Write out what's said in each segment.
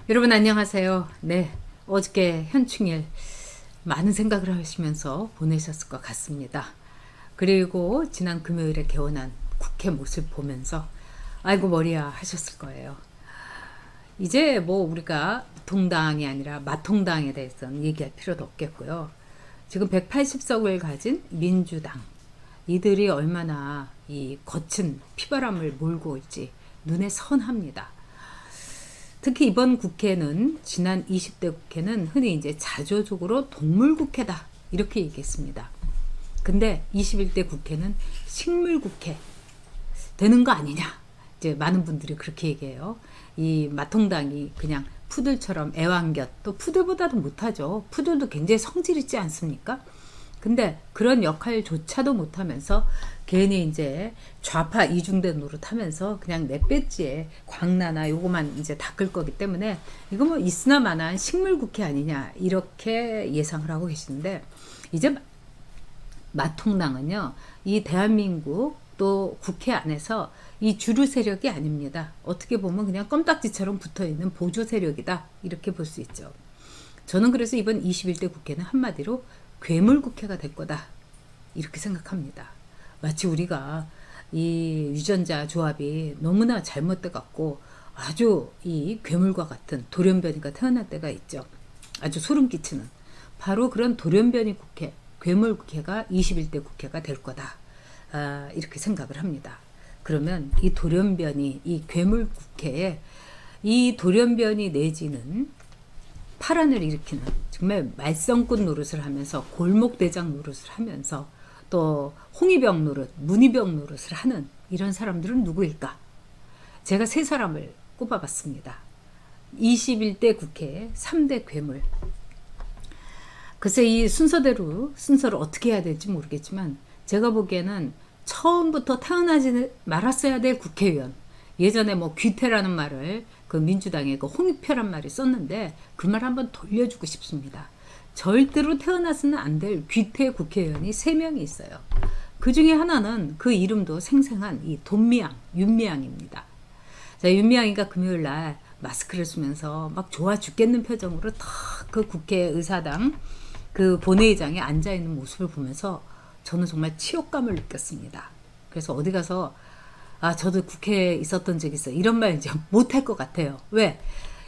여러분 안녕하세요. 네, 어저께 현충일 많은 생각을 하시면서 보내셨을 것 같습니다. 그리고 지난 금요일에 개원한 국회 모습 보면서 아이고 머리야 하셨을 거예요. 이제 뭐 우리가 동당이 아니라 마통당에 대해서는 얘기할 필요도 없겠고요. 지금 180석을 가진 민주당, 이들이 얼마나 이 거친 피바람을 몰고 올지 눈에 선합니다. 특히 이번 국회는, 지난 20대 국회는 흔히 이제 자조적으로 동물국회다 이렇게 얘기했습니다. 근데 21대 국회는 식물국회 되는 거 아니냐, 이제 많은 분들이 그렇게 얘기해요. 이 마통당이 그냥 푸들처럼 애완견, 또 푸들보다도 못하죠. 푸들도 굉장히 성질 있지 않습니까? 근데 그런 역할조차도 못하면서 괜히 이제 좌파 이중대 노릇하면서 그냥 내 배지에 광나나 요거만 이제 닦을 거기 때문에 이거 뭐 있으나마나 식물국회 아니냐 이렇게 예상을 하고 계시는데, 이제 마통당은요 이 대한민국 또 국회 안에서 이 주류 세력이 아닙니다. 어떻게 보면 그냥 껌딱지처럼 붙어있는 보조 세력이다 이렇게 볼 수 있죠. 저는 그래서 이번 21대 국회는 한마디로 괴물국회가 될 거다 이렇게 생각합니다. 마치 우리가 이 유전자 조합이 너무나 잘못돼 갖고 아주 이 괴물과 같은 돌연변이가 태어날 때가 있죠. 아주 소름 끼치는 바로 그런 돌연변이 국회, 괴물국회가 21대 국회가 될 거다, 이렇게 생각을 합니다. 그러면 이 돌연변이, 이 괴물국회에 이 돌연변이 내지는 파란을 일으키는 정말 말썽꾼 노릇을 하면서 골목대장 노릇을 하면서 또 홍위병 노릇, 문희병 노릇을 하는 이런 사람들은 누구일까? 제가 세 사람을 꼽아봤습니다. 21대 국회 3대 괴물. 글쎄 이 순서를 어떻게 해야 될지 모르겠지만 제가 보기에는 처음부터 태어나지 말았어야 될 국회의원, 예전에 뭐 귀태라는 말을 그 민주당의 그 홍익표란 말이 썼는데 그 말 한번 돌려주고 싶습니다. 절대로 태어나서는 안 될 귀태 국회의원이 3명이 있어요. 그 중에 하나는 그 이름도 생생한 이 돈미양, 윤미향입니다. 자, 윤미향이가 금요일 날 마스크를 쓰면서 막 좋아 죽겠는 표정으로 탁 그 국회의사당 그 본회의장에 앉아있는 모습을 보면서 저는 정말 치욕감을 느꼈습니다. 그래서 어디 가서 저도 국회에 있었던 적이 있어요, 이런 말 이제 못할 것 같아요. 왜?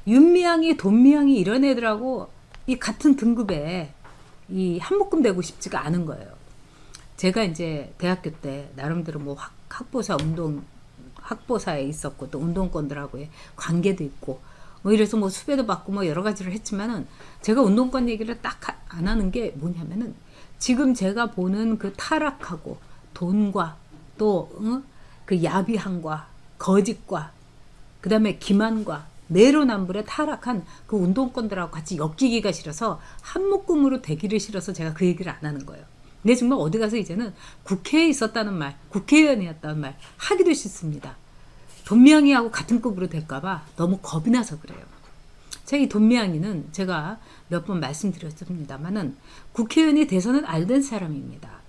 윤미향이, 돈미향이 이런 애들하고 이 같은 등급에 이 한묶음 되고 싶지가 않은 거예요. 제가 이제 대학교 때 나름대로 뭐 학보사에 있었고 또 운동권들하고의 관계도 있고 뭐 이래서 뭐 수배도 받고 뭐 여러 가지를 했지만은 제가 운동권 얘기를 딱 안 하는 게 뭐냐면은 지금 제가 보는 그 타락하고 돈과 또 그 야비함과 거짓과 그 다음에 기만과 내로남불에 타락한 그 운동권들하고 같이 엮이기가 싫어서 한묶음으로 되기를 싫어서 제가 그 얘기를 안 하는 거예요. 근데 정말 어디 가서 이제는 국회에 있었다는 말, 국회의원이었다는 말 하기도 싫습니다. 돈미향이하고 같은 급으로 될까봐 너무 겁이 나서 그래요. 이 돈미향이는 제가 몇 번 말씀드렸습니다만은 국회의원이 돼서는 알던 사람입니다.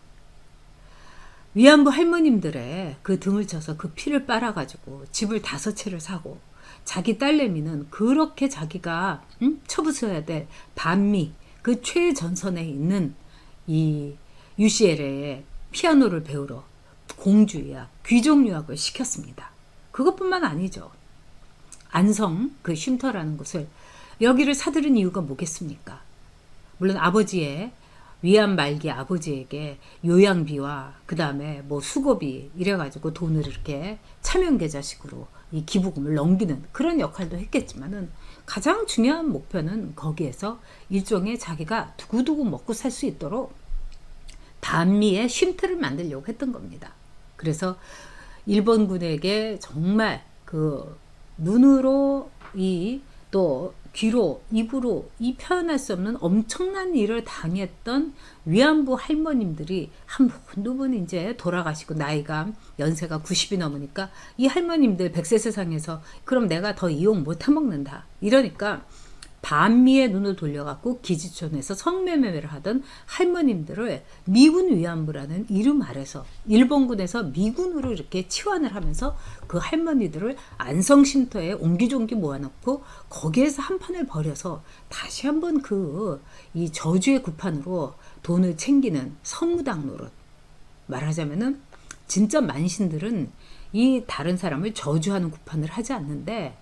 위안부 할머님들의 그 등을 쳐서 그 피를 빨아가지고 집을 5채를 사고 자기 딸내미는 그렇게 자기가 쳐부숴야 될 반미 그 최전선에 있는 이 UCLA에 피아노를 배우러 공주유학, 귀족유학을 시켰습니다. 그것뿐만 아니죠. 안성 그 쉼터라는 곳을 여기를 사들인 이유가 뭐겠습니까? 물론 아버지의 위안 말기 아버지에게 요양비와 그 다음에 뭐 수고비 이래가지고 돈을 이렇게 차명계좌식으로 이 기부금을 넘기는 그런 역할도 했겠지만은 가장 중요한 목표는 거기에서 일종의 자기가 두고두고 먹고 살 수 있도록 반미의 쉼터를 만들려고 했던 겁니다. 그래서 일본군에게 정말 그 눈으로 또 귀로 입으로 표현할 수 없는 엄청난 일을 당했던 위안부 할머님들이 한 분 두 분 이제 돌아가시고 나이가 연세가 90이 넘으니까 이 할머님들 100세 세상에서 그럼 내가 더 이용 못 해먹는다 이러니까 반미의 눈을 돌려갖고 기지촌에서 성매매를 하던 할머님들을 미군 위안부라는 이름 아래서 일본군에서 미군으로 이렇게 치환을 하면서 그 할머니들을 안성쉼터에 옹기종기 모아놓고 거기에서 한 판을 벌여서 다시 한번 이 저주의 구판으로 돈을 챙기는 성무당 노릇. 말하자면은 진짜 만신들은 이 다른 사람을 저주하는 구판을 하지 않는데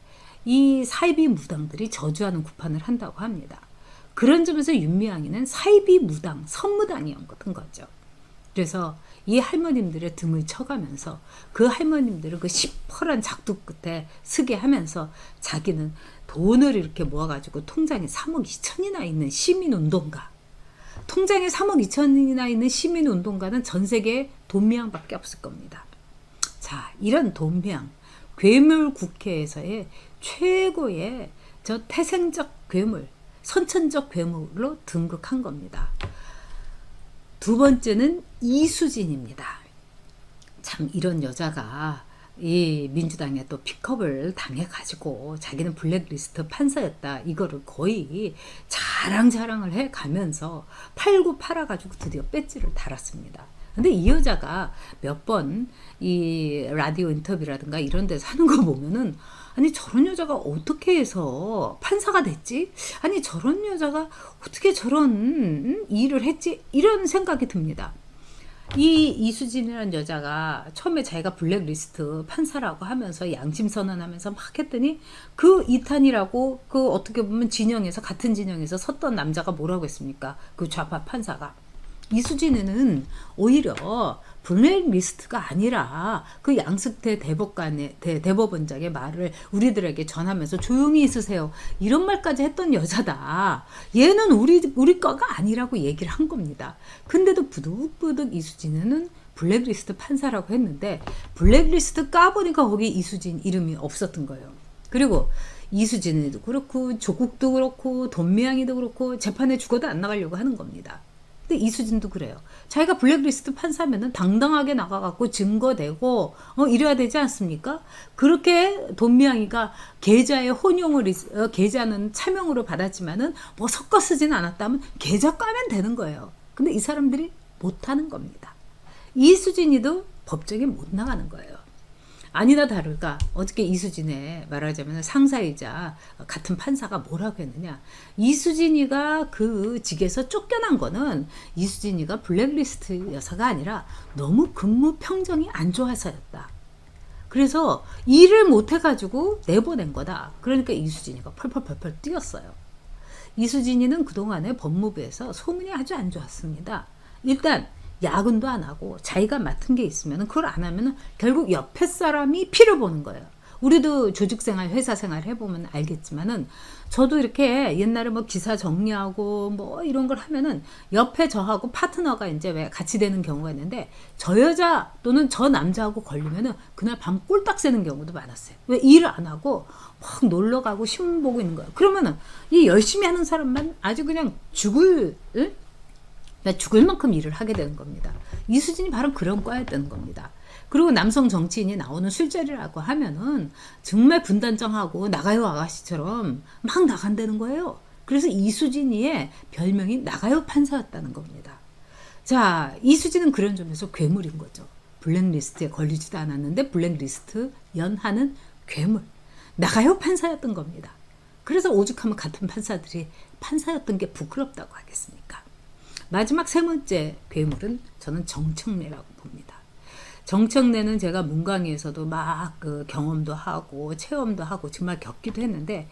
이 사이비 무당들이 저주하는 구판을 한다고 합니다. 그런 점에서 윤미향이는 사이비 무당, 선무당이었던 거죠. 그래서 이 할머님들의 등을 쳐가면서 그 할머님들을 그 시퍼런 작두 끝에 쓰게 하면서 자기는 돈을 이렇게 모아가지고 통장에 3억 2천이나 있는 시민운동가, 통장에 3억 2천이나 있는 시민운동가는 전 세계에 돈미향밖에 없을 겁니다. 자, 이런 돈미향, 괴물 국회에서의 최고의 저 태생적 괴물, 선천적 괴물로 등극한 겁니다. 두 번째는 이수진입니다. 참 이런 여자가 이 민주당에 또 픽업을 당해가지고 자기는 블랙리스트 판사였다. 이거를 거의 자랑을 해가면서 팔고 팔아가지고 드디어 배지를 달았습니다. 근데 이 여자가 몇 번 이 라디오 인터뷰라든가 이런 데서 하는 거 보면은 아니 저런 여자가 어떻게 해서 판사가 됐지? 아니 저런 여자가 어떻게 저런 일을 했지? 이런 생각이 듭니다. 이 이수진이라는 여자가 처음에 자기가 블랙리스트 판사라고 하면서 양심선언하면서 막 했더니 그 이탄이라고 그 어떻게 보면 진영에서 같은 진영에서 섰던 남자가 뭐라고 했습니까? 그 좌파 판사가. 이수진은 오히려 블랙리스트가 아니라 그 양승태 대법원장의 말을 우리들에게 전하면서 조용히 있으세요. 이런 말까지 했던 여자다. 얘는 우리 거가 아니라고 얘기를 한 겁니다. 근데도 부득부득 이수진은 블랙리스트 판사라고 했는데 블랙리스트 까보니까 거기 이수진 이름이 없었던 거예요. 그리고 이수진도 그렇고 조국도 그렇고 돈미향이도 그렇고 재판에 죽어도 안 나가려고 하는 겁니다. 근데 이수진도 그래요. 자기가 블랙리스트 판사면은 당당하게 나가갖고 증거대고 이래야 되지 않습니까? 그렇게 돈미향이가 계좌에 혼용을 계좌는 차명으로 받았지만은 뭐 섞어 쓰진 않았다면 계좌 까면 되는 거예요. 근데 이 사람들이 못하는 겁니다. 이수진이도 법정에 못 나가는 거예요. 아니나 다를까 어저께 이수진의 말하자면 상사이자 같은 판사가 뭐라고 했느냐, 이수진이가 그 직에서 쫓겨난 거는 이수진이가 블랙리스트 여사가 아니라 너무 근무 평정이 안 좋아서였다. 그래서 일을 못 해가지고 내보낸 거다. 그러니까 이수진이가 펄펄펄펄 뛰었어요. 이수진이는 그동안에 법무부에서 소문이 아주 안 좋았습니다. 일단 야근도 안 하고 자기가 맡은 게 있으면 그걸 안 하면 결국 옆에 사람이 피를 보는 거예요. 우리도 조직생활, 회사생활 해보면 알겠지만은 저도 이렇게 옛날에 뭐 기사 정리하고 뭐 이런 걸 하면은 옆에 저하고 파트너가 이제 왜 같이 되는 경우가 있는데 저 여자 또는 저 남자하고 걸리면은 그날 밤 꼴딱 새는 경우도 많았어요. 왜 일을 안 하고 막 놀러 가고 신문 보고 있는 거예요. 그러면은 이 열심히 하는 사람만 아주 그냥 죽을 만큼 일을 하게 되는 겁니다. 이수진이 바로 그런 과였던 겁니다. 그리고 남성 정치인이 나오는 술자리라고 하면은 정말 분단정하고 나가요 아가씨처럼 막 나간다는 거예요. 그래서 이수진이의 별명이 나가요 판사였다는 겁니다. 자, 이수진은 그런 점에서 괴물인 거죠. 블랙리스트에 걸리지도 않았는데 블랙리스트 연하는 괴물. 나가요 판사였던 겁니다. 그래서 오죽하면 같은 판사들이 판사였던 게 부끄럽다고 하겠습니까? 마지막 세 번째 괴물은 저는 정청래라고 봅니다. 정청래는 제가 문광위에서도 막 그 경험도 하고 체험도 하고 정말 겪기도 했는데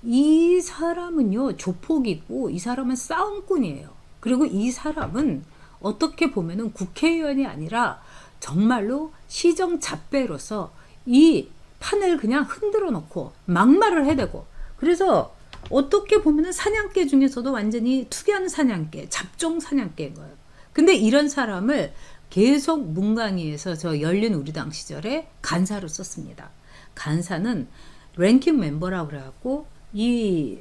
이 사람은요 조폭이 있고 이 사람은 싸움꾼이에요. 그리고 이 사람은 어떻게 보면은 국회의원이 아니라 정말로 시정잡배로서 이 판을 그냥 흔들어 놓고 막말을 해대고, 그래서 어떻게 보면은 사냥개 중에서도 완전히 특이한 사냥개, 잡종 사냥개인 거예요. 근데 이런 사람을 계속 문광위에서 저 열린 우리당 시절에 간사로 썼습니다. 간사는 랭킹 멤버라고 그래갖고 이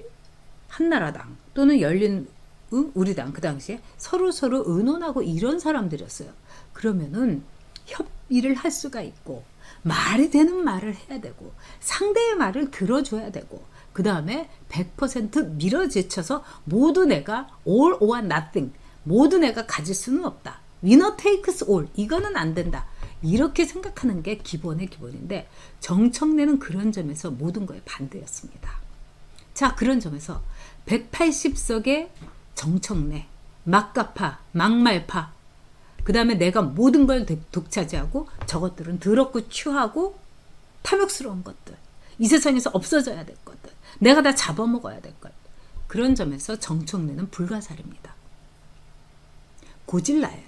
한나라당 또는 열린 우리당 그 당시에 서로 의논하고 이런 사람들이었어요. 그러면은 협의를 할 수가 있고 말이 되는 말을 해야 되고 상대의 말을 들어줘야 되고 그 다음에 100% 밀어제쳐서 모두 내가 all or nothing, 모두 내가 가질 수는 없다. winner takes all, 이거는 안 된다. 이렇게 생각하는 게 기본의 기본인데 정청래는 그런 점에서 모든 거에 반대였습니다. 자, 그런 점에서 180석의 정청래, 막가파, 막말파, 그 다음에 내가 모든 걸 독차지하고 저것들은 더럽고 추하고 탐욕스러운 것들, 이 세상에서 없어져야 될 것들, 내가 다 잡아먹어야 될 것, 그런 점에서 정청래는 불가사리입니다. 고질라예요.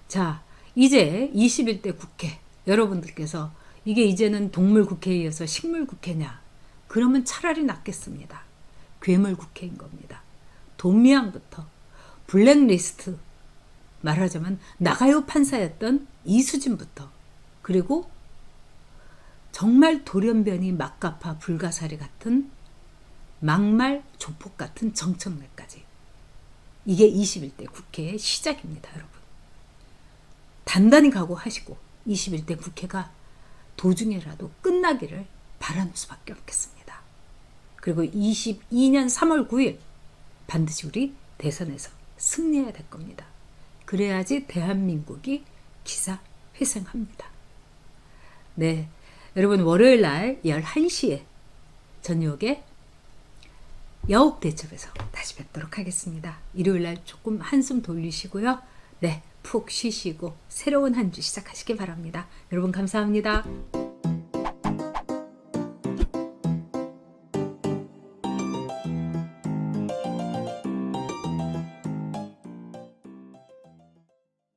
자, 이제 21대 국회, 여러분들께서 이게 이제는 동물 국회에 이어서 식물 국회냐? 그러면 차라리 낫겠습니다. 괴물 국회인 겁니다. 돈미항부터 블랙리스트, 말하자면 나가요 판사였던 이수진부터, 그리고 정말 돌연변이 막가파 불가사리 같은 막말 조폭 같은 정청래까지, 이게 21대 국회의 시작입니다. 여러분, 단단히 각오하시고 21대 국회가 도중에라도 끝나기를 바라는 수밖에 없겠습니다. 그리고 22년 3월 9일 반드시 우리 대선에서 승리해야 될 겁니다. 그래야지 대한민국이 기사회생합니다. 네, 여러분, 월요일 날 11시에 저녁에 여옥대첩에서 다시 뵙도록 하겠습니다. 일요일 날 조금 한숨 돌리시고요. 네, 푹 쉬시고 새로운 한 주 시작하시기 바랍니다. 여러분 감사합니다.